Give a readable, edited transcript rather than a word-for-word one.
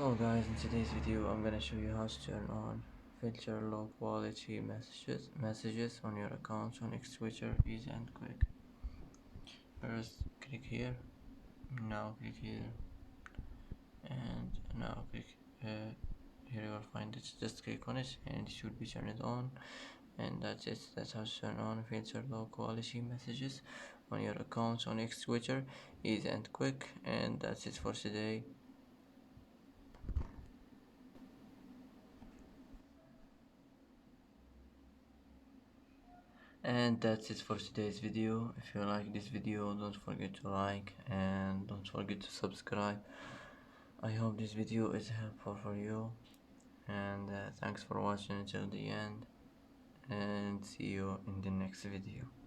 Hello guys, in today's video I'm gonna show you how to turn on filter low quality messages on your accounts on Xtwitcher easy and quick. First click here, now click here, and now click here you will find it. Just click on it and it should be turned on, and that's it. That's how to turn on filter low quality messages on your accounts on Xtwitcher easy and quick. And that's it for today. And that's it for today's video. If you like this video, don't forget to like and don't forget to subscribe. I hope this video is helpful for you, and thanks for watching until the end, and see you in the next video.